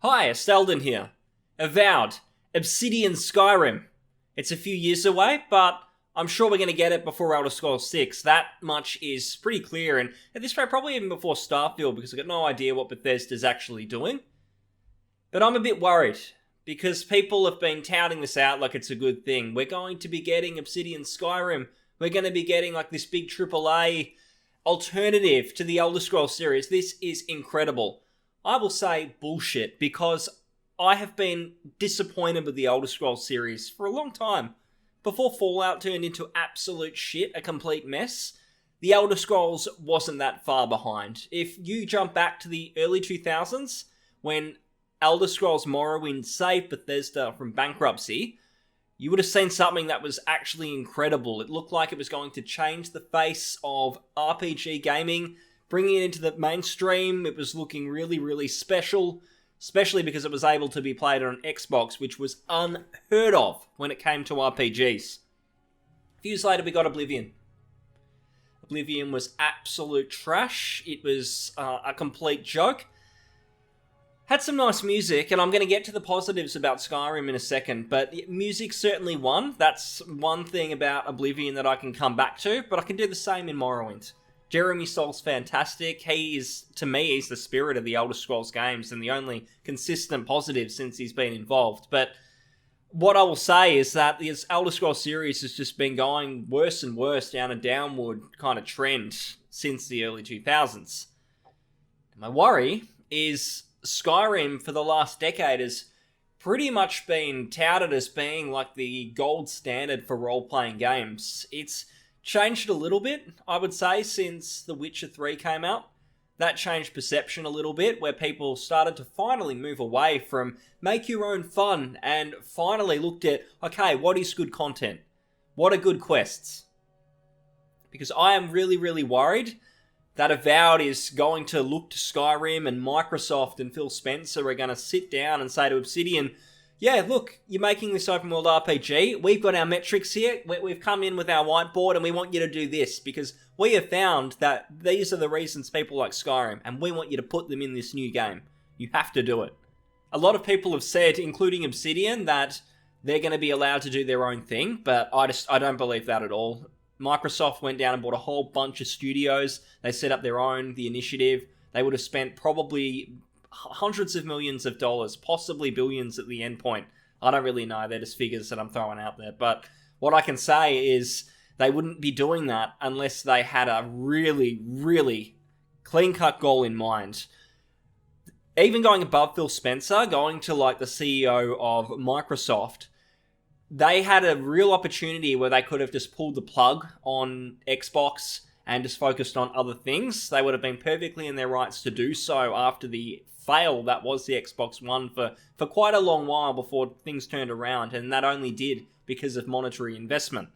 Hi, Estelden here. Avowed, Obsidian Skyrim. It's a few years away, but I'm sure we're going to get it before Elder Scrolls 6. That much is pretty clear, and at this rate, probably even before Starfield, because I've got no idea what Bethesda's actually doing. But I'm a bit worried, because people have been touting this out like it's a good thing. We're going to be getting Obsidian Skyrim. We're going to be getting like this big AAA alternative to the Elder Scrolls series. This is incredible. I will say bullshit, because I have been disappointed with the Elder Scrolls series for a long time. Before Fallout turned into absolute shit, a complete mess, the Elder Scrolls wasn't that far behind. If you jump back to the early 2000s, when Elder Scrolls Morrowind saved Bethesda from bankruptcy, you would have seen something that was actually incredible. It looked like it was going to change the face of RPG gaming, bringing it into the mainstream. It was looking really, really special, especially because it was able to be played on an Xbox, which was unheard of when it came to RPGs. A few years later, we got Oblivion. Oblivion was absolute trash. It was a complete joke. Had some nice music, and I'm going to get to the positives about Skyrim in a second, but music certainly won. That's one thing about Oblivion that I can come back to, but I can do the same in Morrowind. Jeremy Soul's fantastic. To me, he's the spirit of the Elder Scrolls games and the only consistent positive since he's been involved. But what I will say is that the Elder Scrolls series has just been going worse and worse down a downward kind of trend since the early 2000s. My worry is Skyrim for the last decade has pretty much been touted as being like the gold standard for role-playing games. It's changed a little bit, I would say, since The Witcher 3 came out. That changed perception a little bit, where people started to finally move away from make your own fun and finally looked at, okay, what is good content? What are good quests? Because I am really, really worried that Avowed is going to look to Skyrim, and Microsoft and Phil Spencer are going to sit down and say to Obsidian, yeah, look, you're making this open world RPG. We've got our metrics here. We've come in with our whiteboard and we want you to do this because we have found that these are the reasons people like Skyrim, and we want you to put them in this new game. You have to do it. A lot of people have said, including Obsidian, that they're going to be allowed to do their own thing, but I don't believe that at all. Microsoft went down and bought a whole bunch of studios. They set up their own, the initiative. They would have spent probably hundreds of millions of dollars, possibly billions at the end point. I don't really know. They're just figures that I'm throwing out there. But what I can say is they wouldn't be doing that unless they had a really, really clean-cut goal in mind. Even going above Phil Spencer, going to like the CEO of Microsoft, they had a real opportunity where they could have just pulled the plug on Xbox and just focused on other things. They would have been perfectly in their rights to do so after the fail that was the Xbox One for quite a long while before things turned around, and that only did because of monetary investment.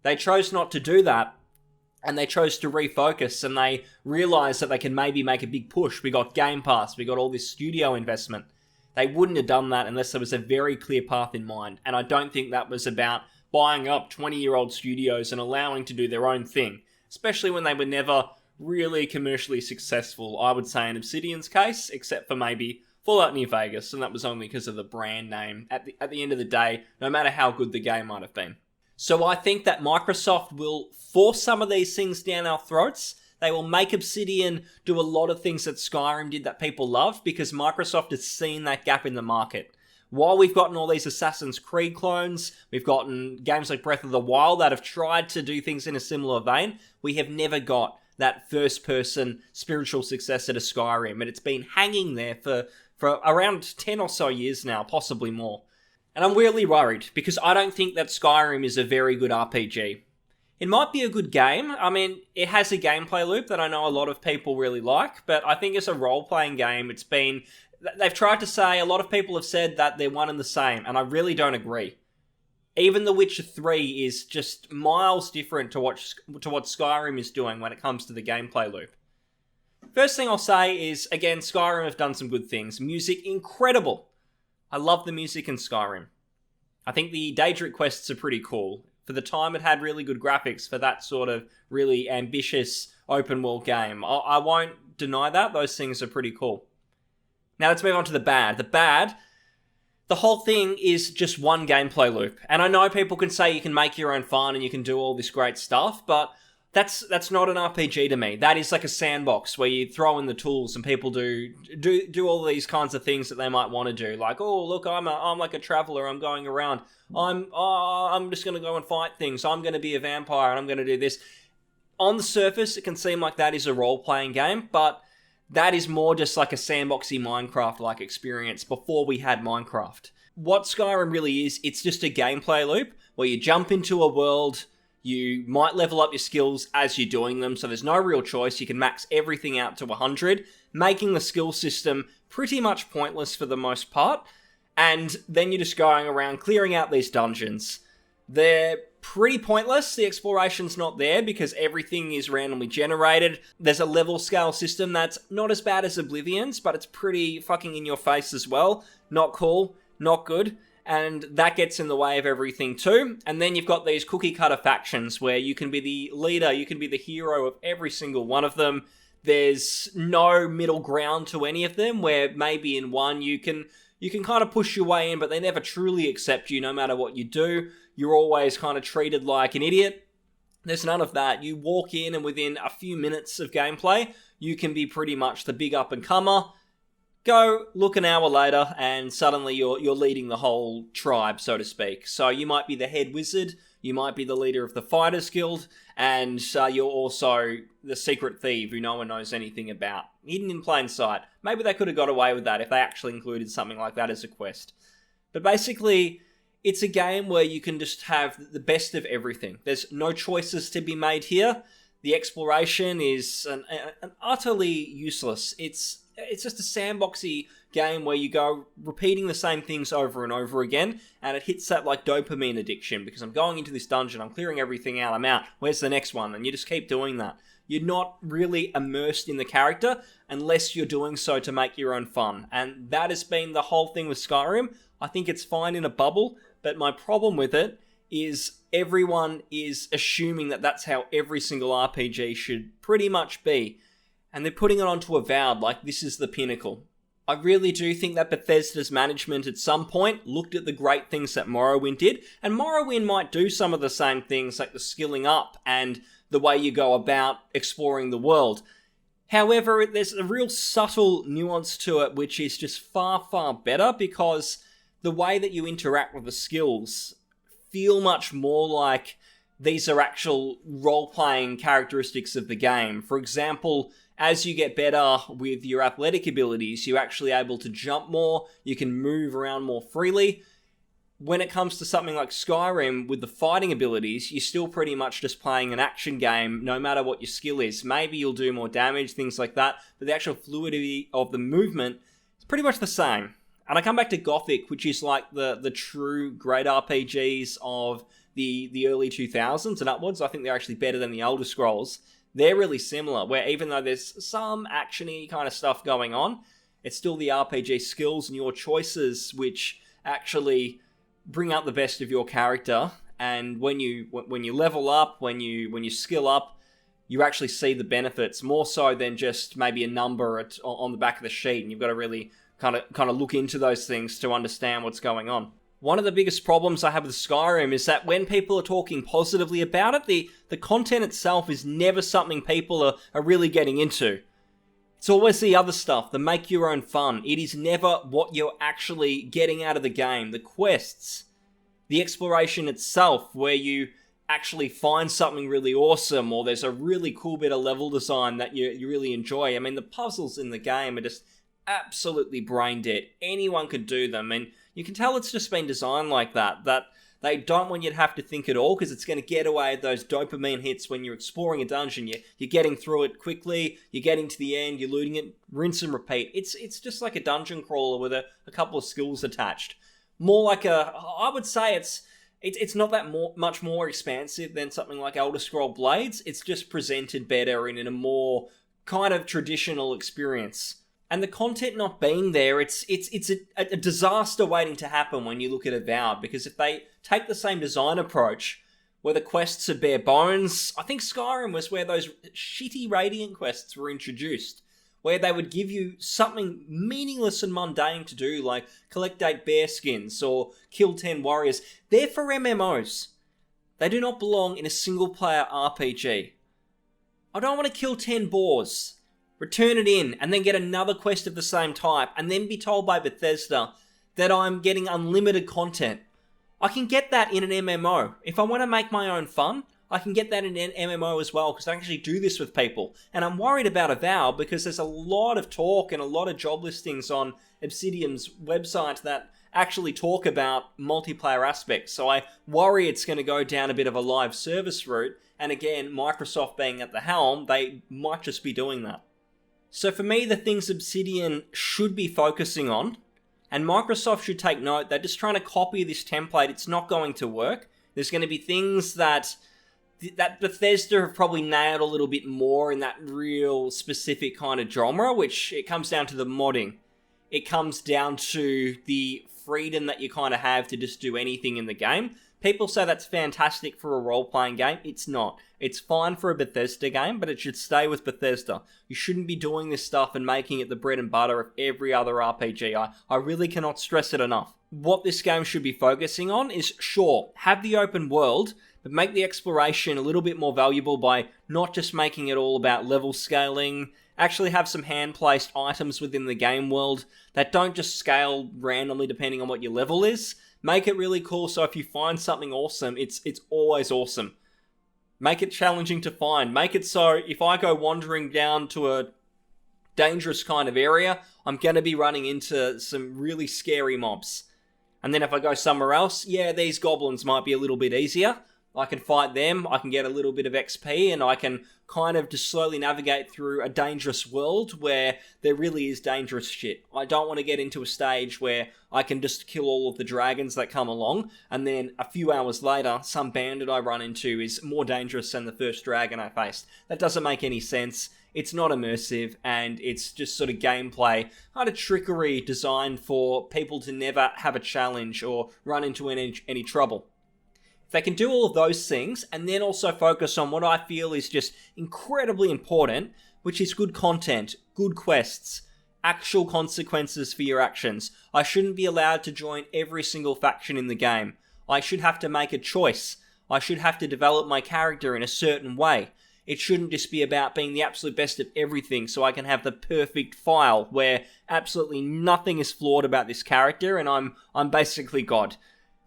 They chose not to do that, and they chose to refocus, and they realized that they can maybe make a big push. We got Game Pass, we got all this studio investment. They wouldn't have done that unless there was a very clear path in mind, and I don't think that was about buying up 20-year-old studios and allowing to do their own thing, especially when they were never really commercially successful, I would say in Obsidian's case, except for maybe Fallout New Vegas, and that was only because of the brand name. At the end of the day, no matter how good the game might have been. So I think that Microsoft will force some of these things down our throats. They will make Obsidian do a lot of things that Skyrim did that people love, because Microsoft has seen that gap in the market. While we've gotten all these Assassin's Creed clones, we've gotten games like Breath of the Wild that have tried to do things in a similar vein, we have never got that first-person spiritual successor to Skyrim, and it's been hanging there for around 10 or so years now, possibly more. And I'm really worried, because I don't think that Skyrim is a very good RPG. It might be a good game. I mean, it has a gameplay loop that I know a lot of people really like, but I think as a role-playing game, they've tried to say, a lot of people have said that they're one and the same, and I really don't agree. Even The Witcher 3 is just miles different to what Skyrim is doing when it comes to the gameplay loop. First thing I'll say is, again, Skyrim have done some good things. Music, incredible. I love the music in Skyrim. I think the Daedric quests are pretty cool. For the time, it had really good graphics for that sort of really ambitious open world game. I won't deny that. Those things are pretty cool. Now let's move on to the bad. The whole thing is just one gameplay loop. And I know people can say you can make your own fun and you can do all this great stuff, but that's not an RPG to me. That is like a sandbox where you throw in the tools and people do all these kinds of things that they might want to do. Like, oh, look, I'm like a traveler. I'm going around. I'm just going to go and fight things. I'm going to be a vampire and I'm going to do this. On the surface, it can seem like that is a role-playing game, but that is more just like a sandboxy Minecraft-like experience before we had Minecraft. What Skyrim really is, it's just a gameplay loop where you jump into a world. You might level up your skills as you're doing them, so there's no real choice. You can max everything out to 100, making the skill system pretty much pointless for the most part. And then you're just going around clearing out these dungeons. They're pretty pointless. The exploration's not there because everything is randomly generated. There's a level scale system that's not as bad as Oblivion's, but it's pretty fucking in your face as well. Not cool, not good. And that gets in the way of everything too. And then you've got these cookie cutter factions where you can be the leader, you can be the hero of every single one of them. There's no middle ground to any of them, where maybe in one you can kind of push your way in, but they never truly accept you no matter what you do. You're always kind of treated like an idiot. There's none of that. You walk in and within a few minutes of gameplay, you can be pretty much the big up-and-comer. Go, look an hour later, and suddenly you're leading the whole tribe, so to speak. So you might be the head wizard, you might be the leader of the Fighters Guild, and you're also the secret thief who no one knows anything about. Hidden in plain sight. Maybe they could have got away with that if they actually included something like that as a quest. But basically, it's a game where you can just have the best of everything. There's no choices to be made here. The exploration is an utterly useless. It's just a sandboxy game where you go repeating the same things over and over again, and it hits that like dopamine addiction because I'm going into this dungeon, I'm clearing everything out, I'm out, where's the next one? And you just keep doing that. You're not really immersed in the character unless you're doing so to make your own fun. And that has been the whole thing with Skyrim. I think it's fine in a bubble, but my problem with it is everyone is assuming that that's how every single RPG should pretty much be. And they're putting it onto Avowed like this is the pinnacle. I really do think that Bethesda's management at some point looked at the great things that Morrowind did, and Morrowind might do some of the same things like the skilling up and the way you go about exploring the world. However, there's a real subtle nuance to it which is just far, far better because the way that you interact with the skills feel much more like these are actual role-playing characteristics of the game. For example, as you get better with your athletic abilities, you're actually able to jump more, you can move around more freely. When it comes to something like Skyrim, with the fighting abilities, you're still pretty much just playing an action game, no matter what your skill is. Maybe you'll do more damage, things like that, but the actual fluidity of the movement is pretty much the same. And I come back to Gothic, which is like the true great RPGs of the early 2000s and upwards. I think they're actually better than the Elder Scrolls. They're really similar, where even though there's some action-y kind of stuff going on, it's still the RPG skills and your choices which actually bring out the best of your character. And when you level up, when you skill up, you actually see the benefits more so than just maybe a number on the back of the sheet, and you've got to really kind of look into those things to understand what's going on. One of the biggest problems I have with Skyrim is that when people are talking positively about it, the content itself is never something people are really getting into. It's always the other stuff, the make your own fun. It is never what you're actually getting out of the game. The quests, the exploration itself, where you actually find something really awesome, or there's a really cool bit of level design that you really enjoy. I mean, the puzzles in the game are just absolutely brain dead. Anyone could do them, and you can tell it's just been designed like that they don't want you to have to think at all, because it's going to get away those dopamine hits when you're exploring a dungeon. You're getting through it quickly, you're getting to the end, you're looting it, rinse and repeat. It's just like a dungeon crawler with a couple of skills attached. More like I would say it's not that much more expansive than something like Elder Scroll Blades. It's just presented better and in a more kind of traditional experience. And the content not being there, it's a disaster waiting to happen when you look at Avowed, because if they take the same design approach, where the quests are bare bones, I think Skyrim was where those shitty Radiant quests were introduced, where they would give you something meaningless and mundane to do, like collect 8 bear skins or kill 10 warriors. They're for MMOs. They do not belong in a single-player RPG. I don't want to kill 10 boars, return it in, and then get another quest of the same type, and then be told by Bethesda that I'm getting unlimited content. I can get that in an MMO. If I want to make my own fun, I can get that in an MMO as well, because I actually do this with people. And I'm worried about Avowed, because there's a lot of talk and a lot of job listings on Obsidian's website that actually talk about multiplayer aspects. So I worry it's going to go down a bit of a live service route. And again, Microsoft being at the helm, they might just be doing that. So for me, the things Obsidian should be focusing on, and Microsoft should take note, they're just trying to copy this template. It's not going to work. There's going to be things that Bethesda have probably nailed a little bit more in that real specific kind of genre, which it comes down to the modding. It comes down to the freedom that you kind of have to just do anything in the game. People say that's fantastic for a role-playing game. It's not. It's fine for a Bethesda game, but it should stay with Bethesda. You shouldn't be doing this stuff and making it the bread and butter of every other RPG. I really cannot stress it enough. What this game should be focusing on is, sure, have the open world, but make the exploration a little bit more valuable by not just making it all about level scaling. Actually have some hand-placed items within the game world that don't just scale randomly depending on what your level is. Make it really cool, so if you find something awesome, it's always awesome. Make it challenging to find. Make it so if I go wandering down to a dangerous kind of area, I'm going to be running into some really scary mobs. And then if I go somewhere else, yeah, these goblins might be a little bit easier. I can fight them, I can get a little bit of XP, and I can kind of just slowly navigate through a dangerous world where there really is dangerous shit. I don't want to get into a stage where I can just kill all of the dragons that come along, and then a few hours later, some bandit I run into is more dangerous than the first dragon I faced. That doesn't make any sense. It's not immersive, and it's just sort of gameplay, kind of trickery designed for people to never have a challenge or run into any trouble. They can do all of those things and then also focus on what I feel is just incredibly important, which is good content, good quests, actual consequences for your actions. I shouldn't be allowed to join every single faction in the game. I should have to make a choice. I should have to develop my character in a certain way. It shouldn't just be about being the absolute best at everything so I can have the perfect file where absolutely nothing is flawed about this character and I'm basically God.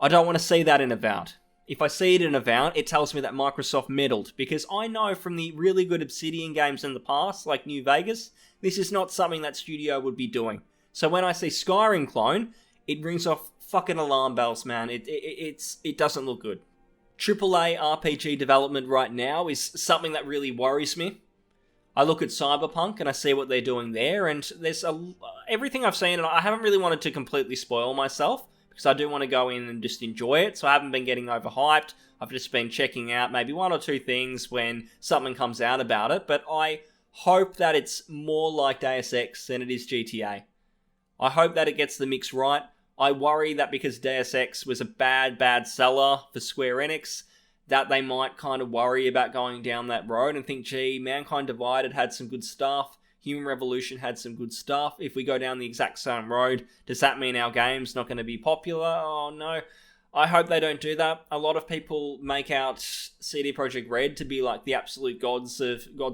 I don't want to see that in Avowed. If I see it in Avowed, it tells me that Microsoft meddled, because I know from the really good Obsidian games in the past, like New Vegas, this is not something that studio would be doing. So when I see Skyrim clone, it rings off fucking alarm bells, man. It doesn't look good. AAA RPG development right now is something that really worries me. I look at Cyberpunk and I see what they're doing there, and there's everything I've seen, and I haven't really wanted to completely spoil myself, because I do want to go in and just enjoy it, so I haven't been getting overhyped. I've just been checking out maybe one or two things when something comes out about it, but I hope that it's more like Deus Ex than it is GTA. I hope that it gets the mix right. I worry that because Deus Ex was a bad seller for Square Enix, that they might kind of worry about going down that road and think, gee, Mankind Divided had some good stuff, Human Revolution had some good stuff. If we go down the exact same road, does that mean our game's not going to be popular? Oh, no. I hope they don't do that. A lot of people make out CD Projekt Red to be like the absolute God's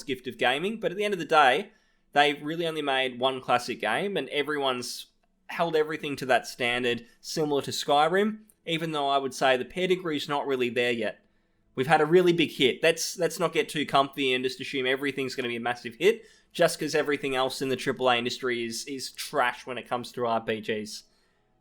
gift of gaming, but at the end of the day, they really only made one classic game, and everyone's held everything to that standard, similar to Skyrim, even though I would say the pedigree's not really there yet. We've had a really big hit. Let's not get too comfy and just assume everything's going to be a massive hit, just because everything else in the AAA industry is trash when it comes to RPGs.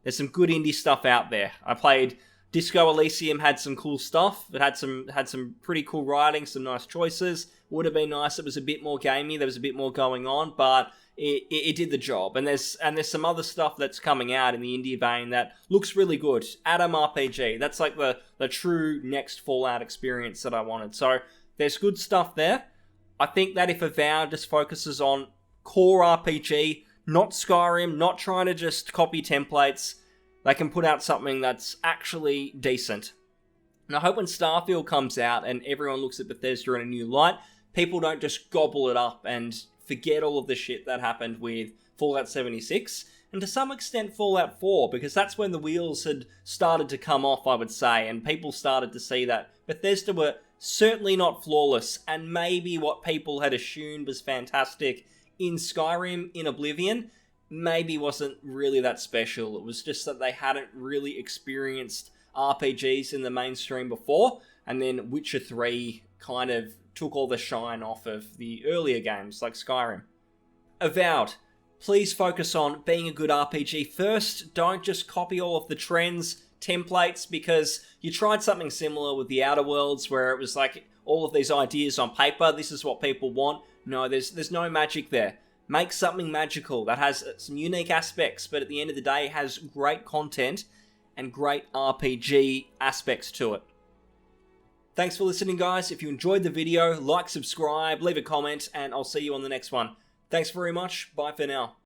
There's some good indie stuff out there. I played Disco Elysium, had some cool stuff. It had some pretty cool writing, some nice choices. Would have been nice if it was a bit more gamey, there was a bit more going on, but it did the job. And there's some other stuff that's coming out in the indie vein that looks really good. Atom RPG, that's like the true next Fallout experience that I wanted. So there's good stuff there. I think that if Avowed just focuses on core RPG, not Skyrim, not trying to just copy templates, they can put out something that's actually decent. And I hope when Starfield comes out and everyone looks at Bethesda in a new light, people don't just gobble it up and forget all of the shit that happened with Fallout 76, and to some extent Fallout 4, because that's when the wheels had started to come off, I would say, and people started to see that Bethesda were certainly not flawless, and maybe what people had assumed was fantastic in Skyrim, in Oblivion, maybe wasn't really that special. It was just that they hadn't really experienced RPGs in the mainstream before, and then Witcher 3 kind of took all the shine off of the earlier games like Skyrim. Avowed. Please focus on being a good RPG first. Don't just copy all of the trends, templates, because you tried something similar with the Outer Worlds where it was like all of these ideas on paper, this is what people want. No, there's no magic there. Make something magical that has some unique aspects, but at the end of the day has great content and great RPG aspects to it. Thanks for listening, guys. If you enjoyed the video, like, subscribe, leave a comment, and I'll see you on the next one. Thanks very much. Bye for now.